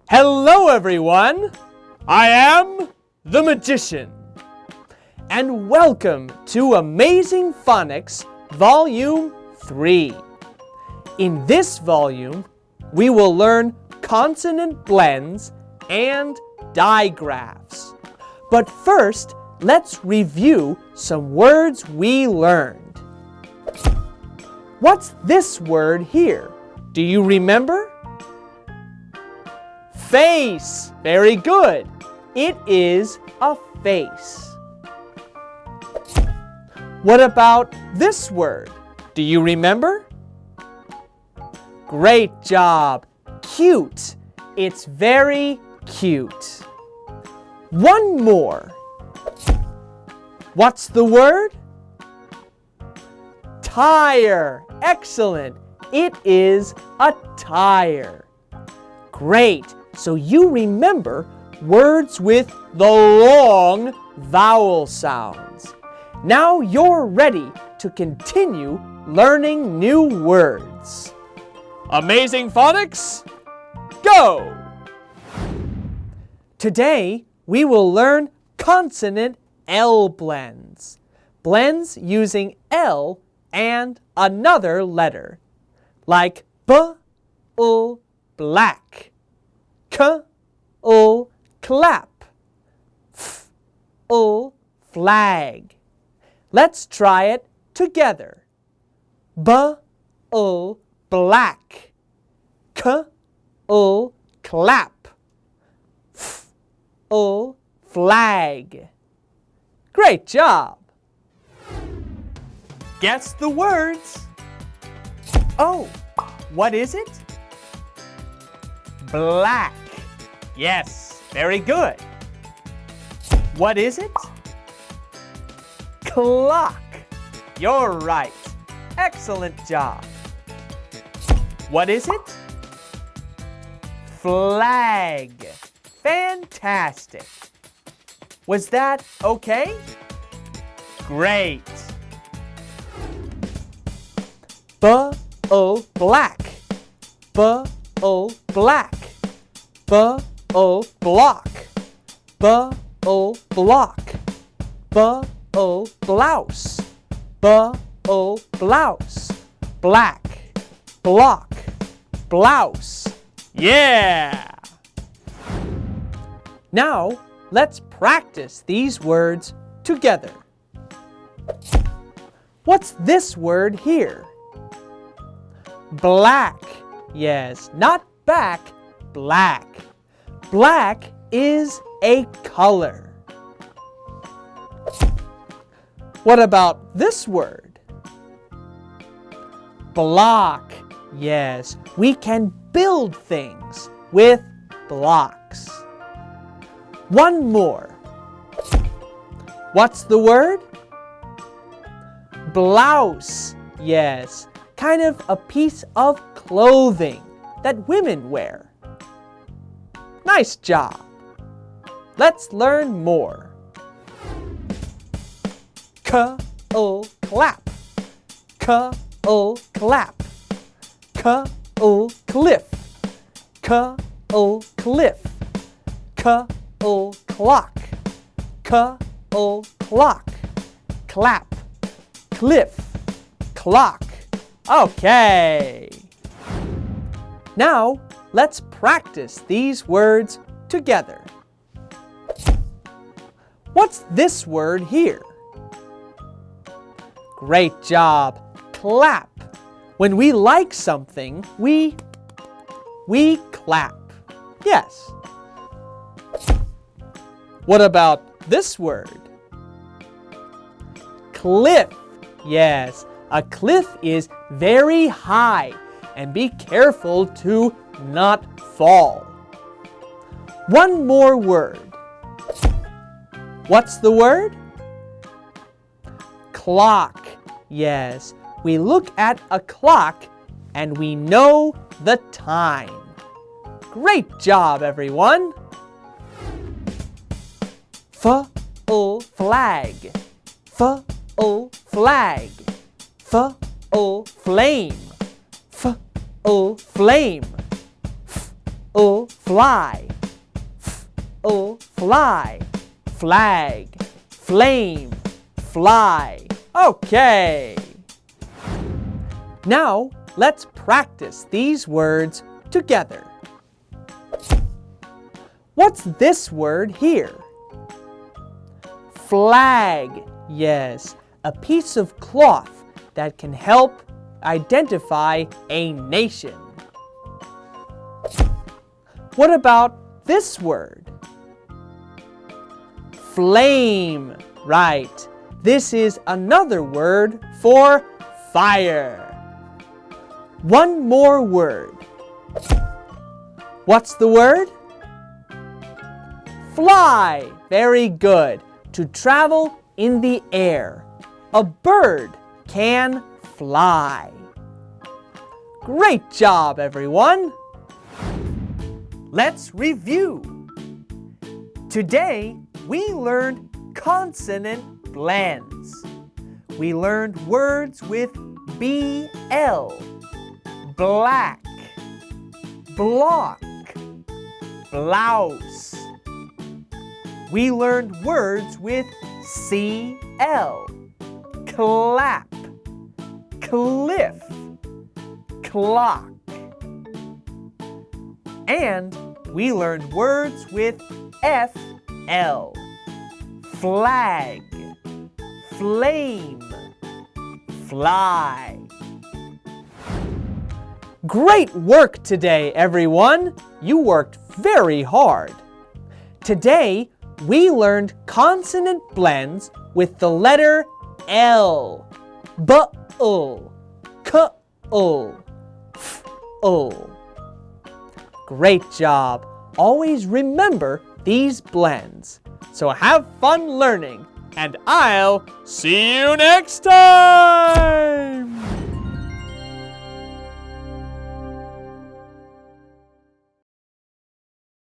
Hello everyone! I am the magician. And welcome to Amazing Phonics Volume 3. In this volume, we will learn consonant blends and digraphs. But first, let's review some words we learned. What's this word here? Do you remember? Face. Very good. It is a face. What about this word? Do you remember? Great job. Cute. It's very cute. One more. What's the word? Tire. Excellent. It is a tire. Great. So you remember words with the long vowel sounds. Now you're ready to continue learning new words. Amazing Phonics, go! Today we will learn consonant L blends. Blends using L and another letter. Like B, U, black. K, U, clap. F, U, flag. Let's try it together. B, U, black. K, U, clap. F, U, flag. Great job! Guess the words. Oh, what is it? Black. Yes, very good. What is it? Clock. You're right. Excellent job. What is it? Flag. Fantastic. Was that okay? Great. B-O, black. B-O, black. B-O, block. B-O, block. B-O, blouse. B-O, blouse. Black. Block. Blouse. Yeah! Now, let's practice these words together. What's this word here? Black. Yes, not back, black. Black is a color. What about this word? Block. Yes, we can build things with blocks. One more. What's the word? Blouse. Yes, kind of a piece of clothing that women wear. Nice job. Let's learn more. K-O, clap. K-O, clap. K-O, cliff. K-O, cliff. K-O, clock. K-O, clock. Clap. Cliff. Clock. Okay. Now, let's practice these words together. What's this word here? Great job. Clap. When we like something, we clap. Yes. What about this word? Cliff. Yes, a cliff is very high, and be careful to not fall. One more word. What's the word? Clock. Yes, we look at a clock and we know the time. Great job, everyone! F-O, flag. F-O, flag. flame, flame, fly, fly, flag, flame, fly. Okay. Now, let's practice these words together. What's this word here? Flag. Yes, a piece of cloth that can help identify a nation. What about this word? Flame. Right. This is another word for fire. One more word. What's the word? Fly. Very good. To travel in the air. A bird can fly. Great job, everyone. Let's review. Today, we learned consonant blends. We learned words with BL, black, block, blouse. We learned words with CL, clap, cliff, clock. And we learned words with FL, flag, flame, fly. Great work today, everyone! You worked very hard. Today, we learned consonant blends with the letter L. B-ul, k-ul, f-ul. Great job! Always remember these blends. So have fun learning, and I'll see you next time!